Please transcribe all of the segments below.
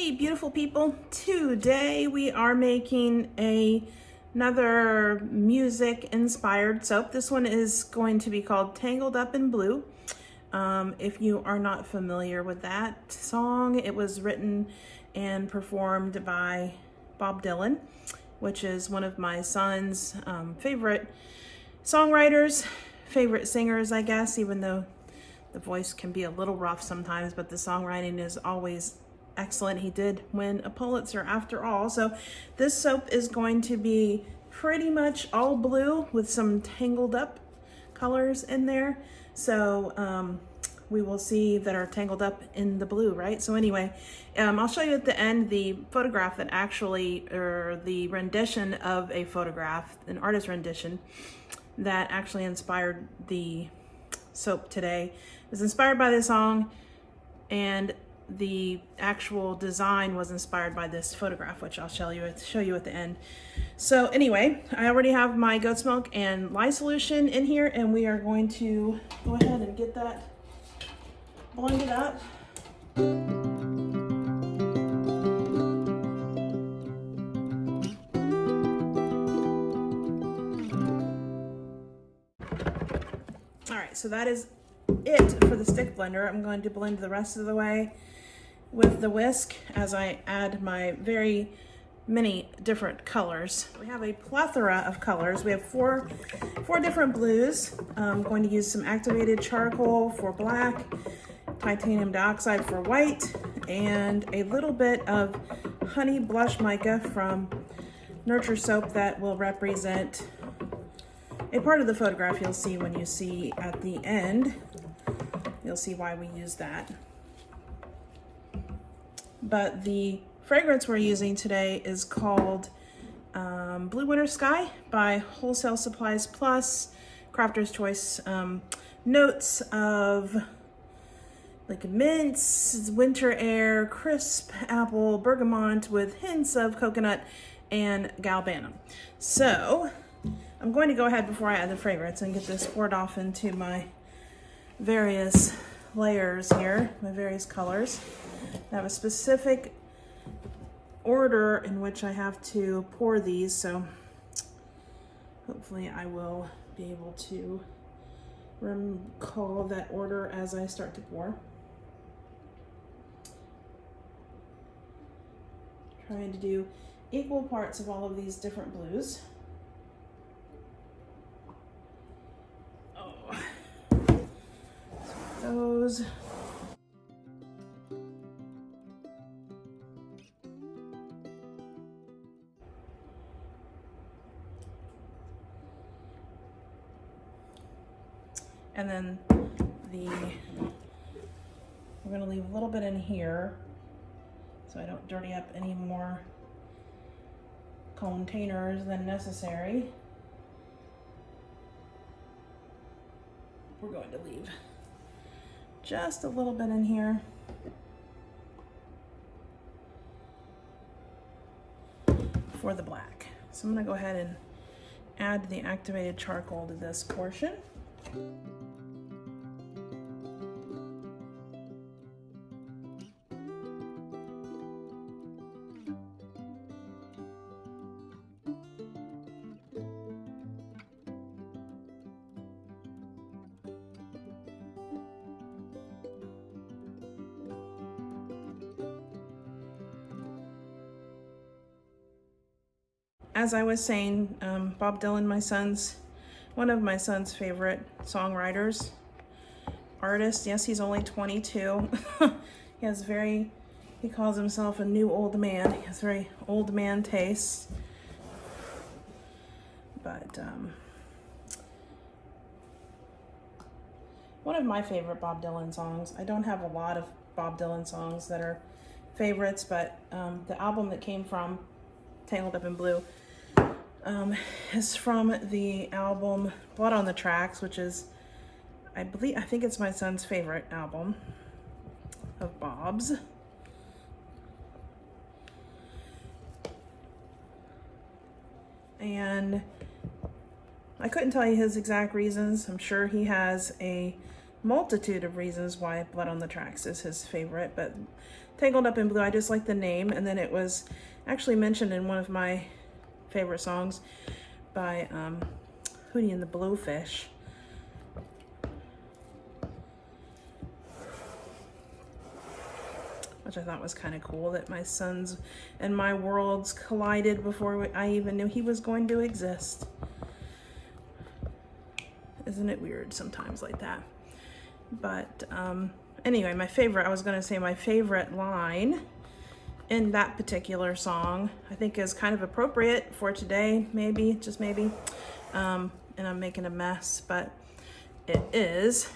Hey, beautiful people. Today we are making another music inspired soap. This one is going to be called Tangled Up in Blue. If you are not familiar with that song, it was written and performed by Bob Dylan, which is one of my son's favorite songwriters, favorite singers, I guess, even though the voice can be a little rough sometimes, but the songwriting is always excellent. He did win a Pulitzer after all. So this soap is going to be pretty much all blue with some tangled up colors in there. So we will see that are tangled up in the blue, right? So anyway, I'll show you at the end the photograph that actually, or the rendition of a photograph, an artist rendition that actually inspired the soap today. It was inspired by this song, and the actual design was inspired by this photograph, which I'll show you at the end. So anyway, I already have my goat's milk and lye solution in here, and we are going to go ahead and get that blended up. All right, so that is it for the stick blender. I'm going to blend the rest of the way with the whisk as I add my very many different colors. We have a plethora of colors. We have four different blues. I'm going to use some activated charcoal for black, titanium dioxide for white, and a little bit of honey blush mica from Nuture soap that will represent a part of the photograph you'll see when you see at the end. You'll see why we use that. But the fragrance we're using today is called Blue Winter Sky by Wholesale Supplies Plus. Crafter's Choice. Notes of like mints, winter air, crisp apple, bergamot with hints of coconut and galbanum. So I'm going to go ahead before I add the fragrance and get this poured off into my various layers here, my various colors. I have a specific order in which I have to pour these, so hopefully I will be able to recall that order as I start to pour. Trying to do equal parts of all of these different blues. Oh, those. And then we're gonna leave a little bit in here so I don't dirty up any more containers than necessary. We're going to leave just a little bit in here. For the black. So I'm gonna go ahead and add the activated charcoal to this portion. As I was saying, Bob Dylan, one of my son's favorite songwriters, artists. Yes, he's only 22. He calls himself a new old man. He has very old man tastes. But one of my favorite Bob Dylan songs. I don't have a lot of Bob Dylan songs that are favorites, but the album that came from Tangled Up in Blue is from the album Blood on the Tracks, which is, I think it's my son's favorite album of Bob's. And I couldn't tell you his exact reasons. I'm sure he has a multitude of reasons why Blood on the Tracks is his favorite, but Tangled Up in Blue, I just like the name, and then it was actually mentioned in one of my favorite songs by Hootie and the Blowfish. Which I thought was kind of cool, that my sons and my worlds collided before I even knew he was going to exist. Isn't it weird sometimes like that? But anyway, my favorite line in that particular song, I think is kind of appropriate for today, maybe, just maybe. And I'm making a mess, but it is,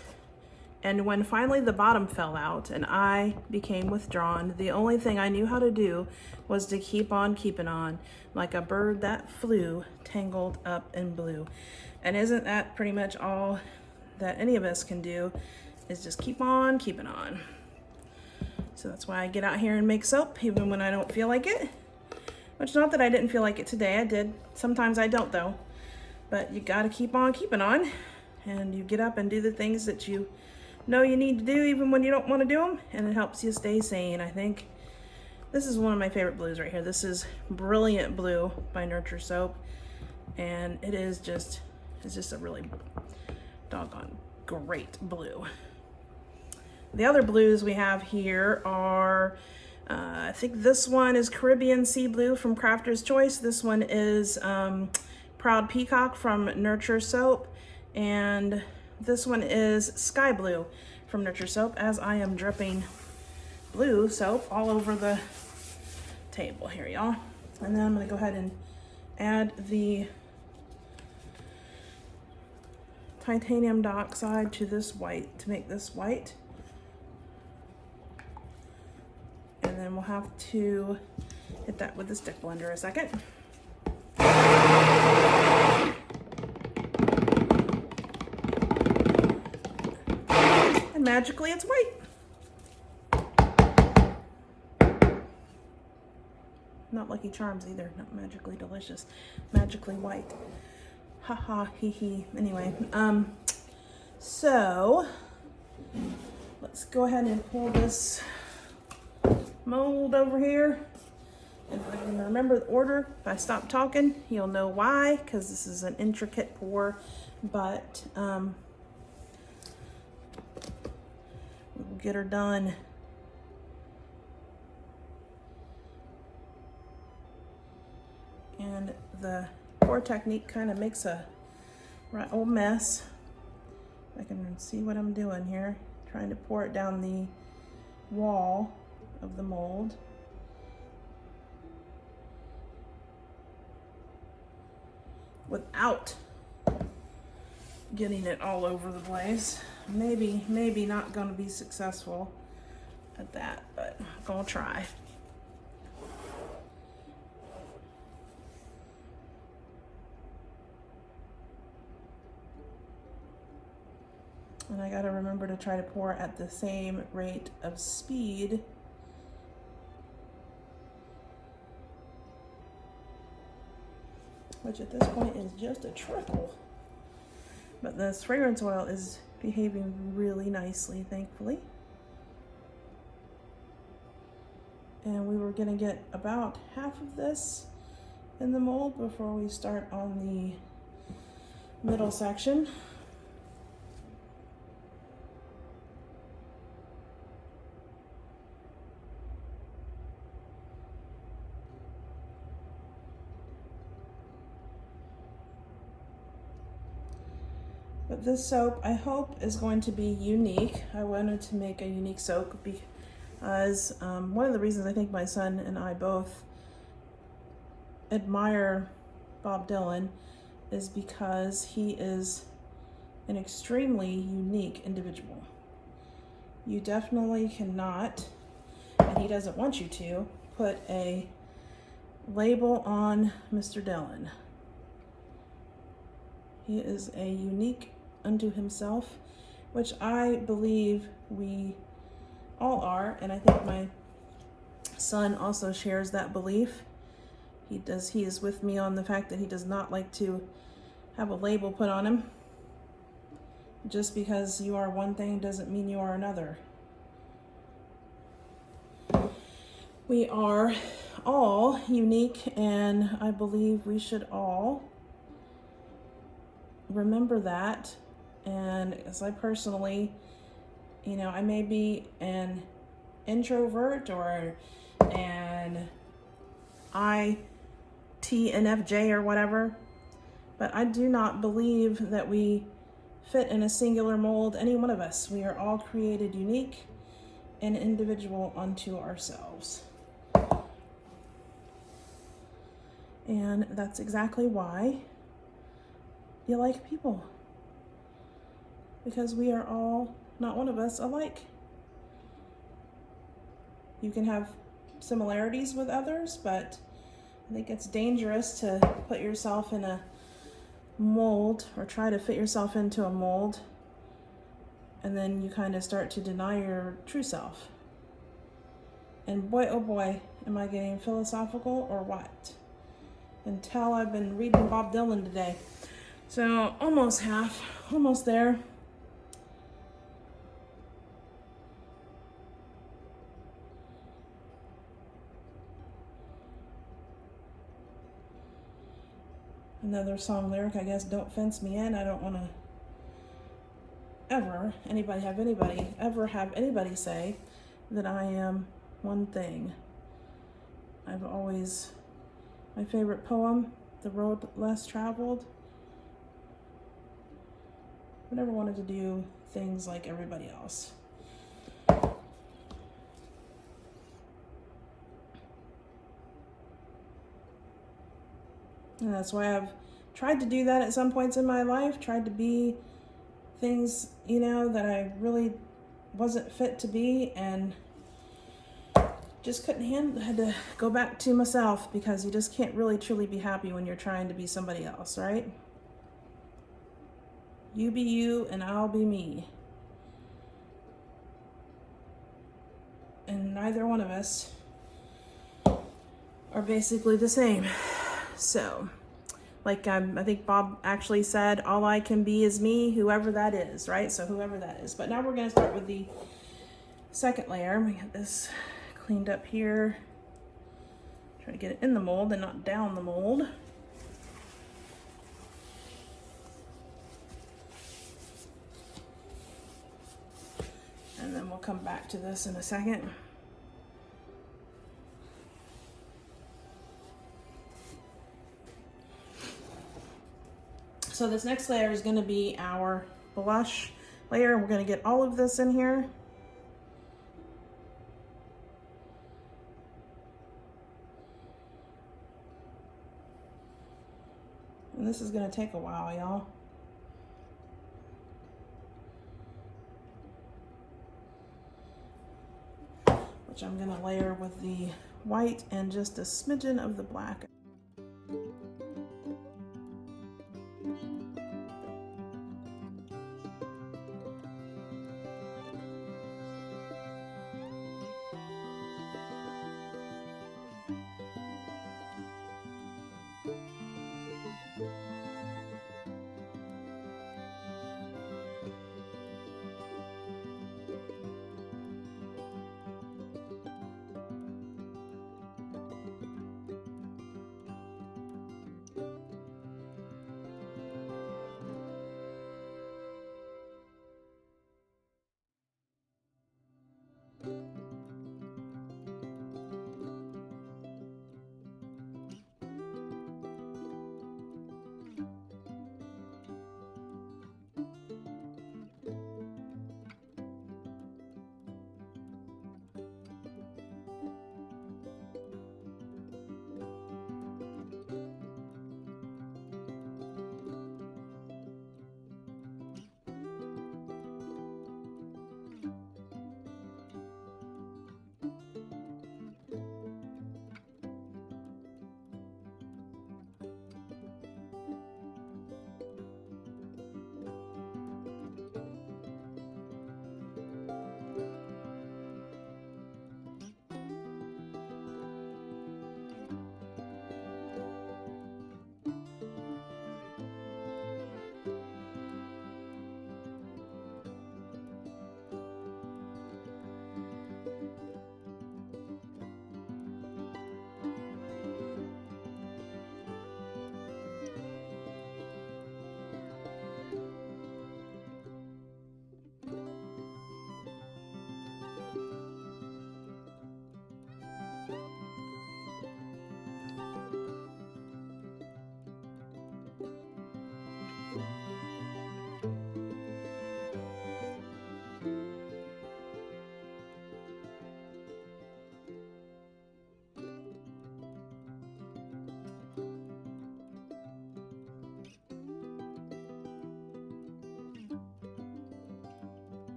"And when finally the bottom fell out and I became withdrawn, the only thing I knew how to do was to keep on keeping on, like a bird that flew, tangled up in blue." And isn't that pretty much all that any of us can do, is just keep on keeping on? So that's why I get out here and make soap, even when I don't feel like it. Which, not that I didn't feel like it today, I did. Sometimes I don't though. But you gotta keep on keeping on, and you get up and do the things that you know you need to do even when you don't want to do them, and it helps you stay sane, I think. This is one of my favorite blues right here. This is Brilliant Blue by Nuture soap, and it's just a really doggone great blue. The other blues we have here are, I think this one is Caribbean Sea Blue from Crafter's Choice. This one is Proud Peacock from Nuture soap, and this one is Sky Blue from Nuture soap, as I am dripping blue soap all over the table here, y'all. And then I'm gonna go ahead and add the titanium dioxide to this white to make this white. And then we'll have to hit that with the stick blender a second. And magically it's white. Not Lucky Charms either, not magically delicious, magically white. Ha ha, hee hee. Anyway, so let's go ahead and pull this mold over here. And if I can remember the order, if I stop talking, you'll know why, because this is an intricate pour, but we'll get her done. And the pour technique kind of makes a right old mess. I can see what I'm doing here, trying to pour it down the wall of the mold. Without getting it all over the place. Maybe not gonna be successful at that, but I'm gonna try. And I gotta remember to try to pour at the same rate of speed. Which at this point is just a trickle. But this fragrance oil is behaving really nicely, thankfully. And we were gonna get about half of this in the mold before we start on the middle section. But this soap, I hope, is going to be unique. I wanted to make a unique soap because one of the reasons I think my son and I both admire Bob Dylan is because he is an extremely unique individual. You definitely cannot, and he doesn't want you to, put a label on Mr. Dylan. He is a unique unto himself, which I believe we all are, and I think my son also shares that belief. He is with me on the fact that he does not like to have a label put on him. Just because you are one thing doesn't mean you are another. We are all unique, and I believe we should all remember that. And as I personally, I may be an introvert or an ITNFJ or whatever, but I do not believe that we fit in a singular mold, any one of us. We are all created unique and individual unto ourselves. And that's exactly why you like people. Because we are all, not one of us, alike. You can have similarities with others, but I think it's dangerous to put yourself in a mold or try to fit yourself into a mold, and then you kind of start to deny your true self. And boy, oh boy, am I getting philosophical or what? Until I've been reading Bob Dylan today. So almost there. Another song lyric, I guess, don't fence me in. I don't want to ever have anybody say that I am one thing. My favorite poem, The Road Less Traveled. I never wanted to do things like everybody else. And that's why I've tried to do that at some points in my life, tried to be things, that I really wasn't fit to be, and just couldn't handle, had to go back to myself, because you just can't really truly be happy when you're trying to be somebody else, right? You be you and I'll be me. And neither one of us are basically the same. So, like I think Bob actually said, all I can be is me, whoever that is, right? So whoever that is. But now we're going to start with the second layer. We get this cleaned up here. Try to get it in the mold and not down the mold. And then we'll come back to this in a second. So this next layer is going to be our blush layer. We're going to get all of this in here. And this is going to take a while, y'all. Which I'm going to layer with the white and just a smidgen of the black.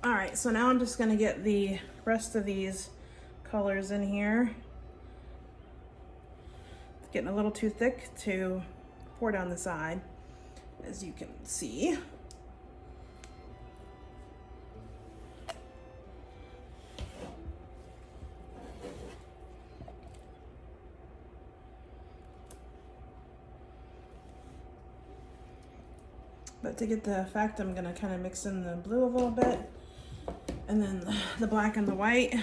All right, so now I'm just gonna get the rest of these colors in here. It's getting a little too thick to pour down the side, as you can see. But to get the effect, I'm gonna kind of mix in the blue a little bit, and then the black and the white.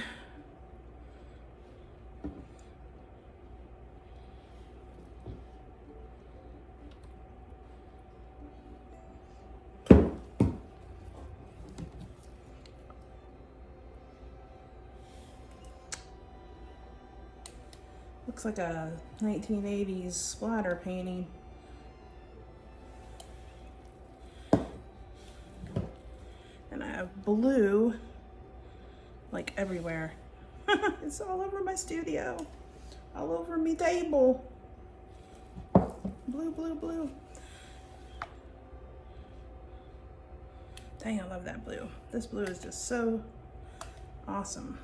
Looks like a 1980s splatter painting. And I have blue like everywhere. It's all over my studio, all over me table. Blue, blue, blue. Dang, I love that blue. This blue is just so awesome.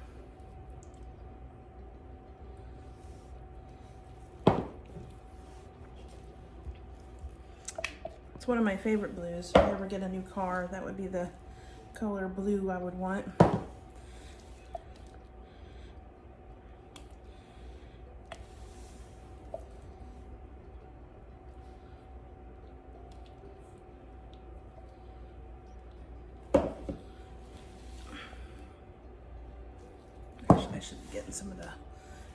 It's one of my favorite blues. If I ever get a new car, that would be the color blue I would want. I should be getting some of the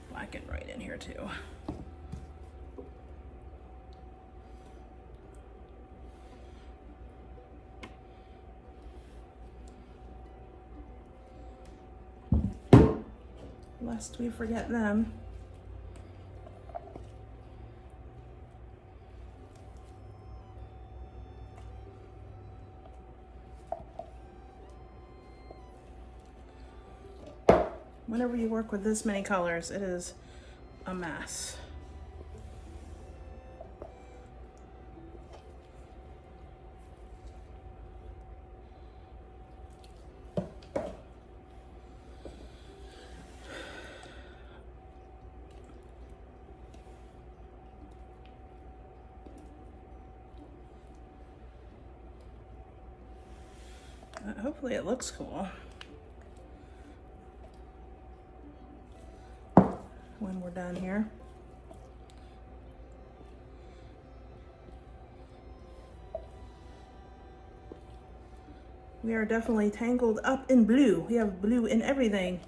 black and white in here too. Lest we forget them. Whenever you work with this many colors, it is a mess. Hopefully it looks cool when we're done here. We are definitely tangled up in blue. We have blue in everything.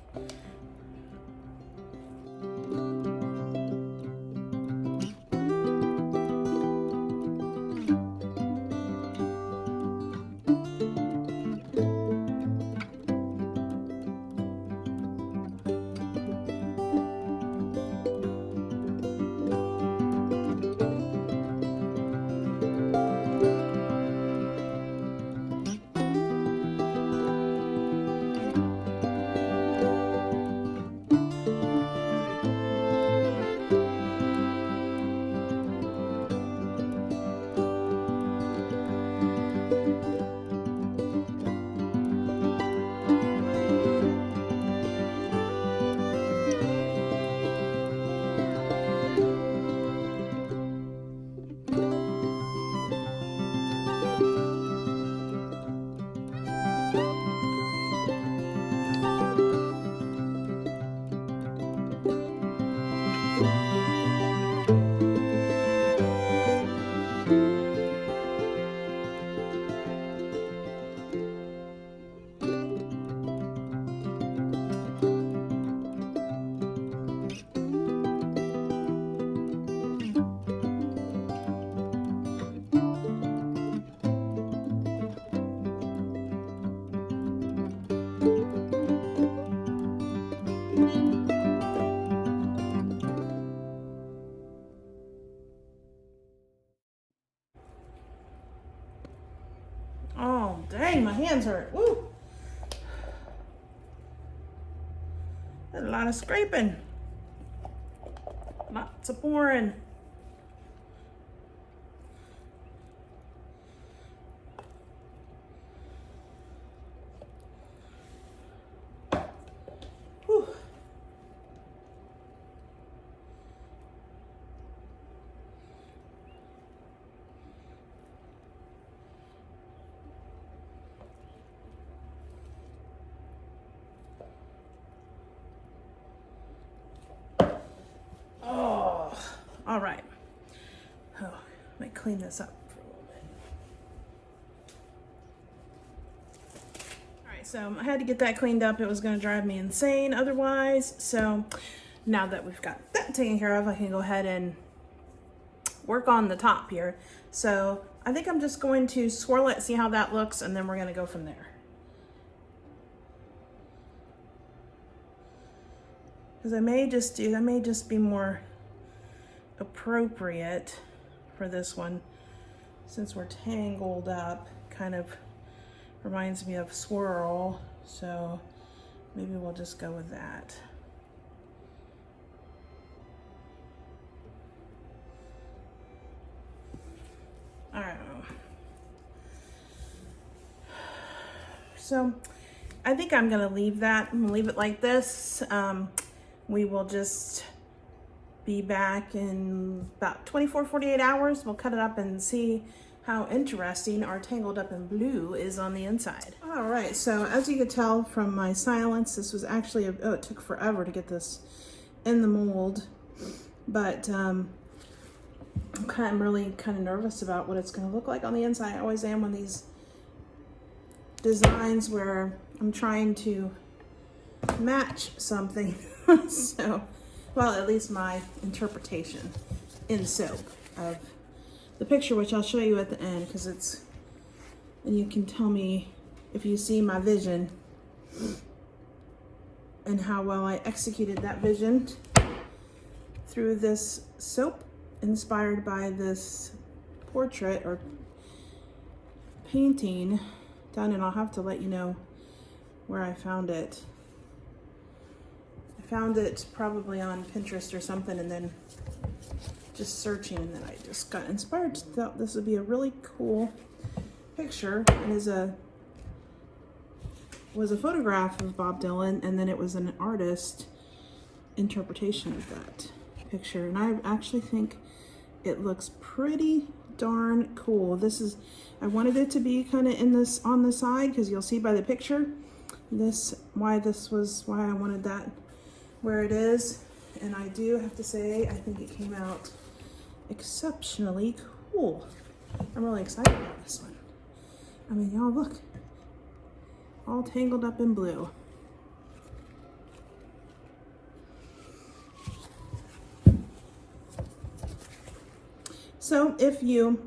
Oh, dang, my hands hurt. Woo! That's a lot of scraping. Lots of pouring. clean this up for a little bit. All right, so I had to get that cleaned up. It was going to drive me insane otherwise. So now that we've got that taken care of, I can go ahead and work on the top here. So I think I'm just going to swirl it, see how that looks, and then we're going to go from there. Because that may just be more appropriate for this one, since we're tangled up. Kind of reminds me of swirl, so maybe we'll just go with that. All right. So I think I'm gonna leave that. I'm gonna leave it like this. We will just be back in about 24, 48 hours. We'll cut it up and see how interesting our Tangled Up in Blue is on the inside. All right, so as you could tell from my silence, this was actually, it took forever to get this in the mold, but I'm really kind of nervous about what it's gonna look like on the inside. I always am on these designs where I'm trying to match something. So, well, at least my interpretation in soap of the picture, which I'll show you at the end, because it's, and you can tell me if you see my vision and how well I executed that vision through this soap inspired by this portrait or painting done, and I'll have to let you know where I found it. I found it probably on Pinterest or something, and then just searching, and then I just got inspired. Thought this would be a really cool picture. It was a photograph of Bob Dylan, and then it was an artist interpretation of that picture, and I actually think it looks pretty darn cool. I wanted it to be kind of on the side, because you'll see by the picture why I wanted that where it is. And I do have to say, I think it came out exceptionally cool. I'm really excited about this one. I mean, y'all look, all tangled up in blue. So I'm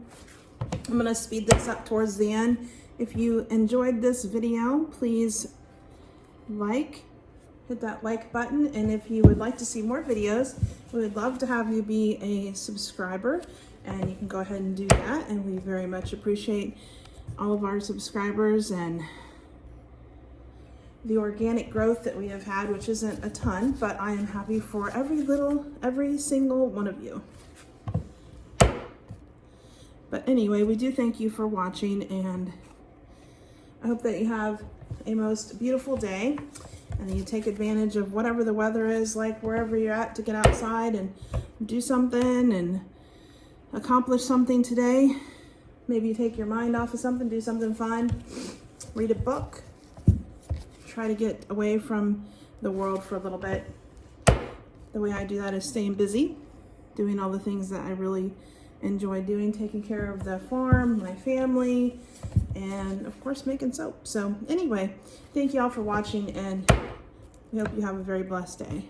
gonna speed this up towards the end. If you enjoyed this video, please hit that like button. And if you would like to see more videos, we would love to have you be a subscriber, and you can go ahead and do that. And we very much appreciate all of our subscribers and the organic growth that we have had, which isn't a ton, but I am happy for every single one of you. But anyway, we do thank you for watching, and I hope that you have a most beautiful day, and you take advantage of whatever the weather is like wherever you're at, to get outside and do something and accomplish something today. Maybe you take your mind off of something, do something fun, read a book, try to get away from the world for a little bit. The way I do that is staying busy, doing all the things that I really enjoy doing, taking care of the farm, my family, and of course making soap. So anyway, thank you all for watching, and we hope you have a very blessed day.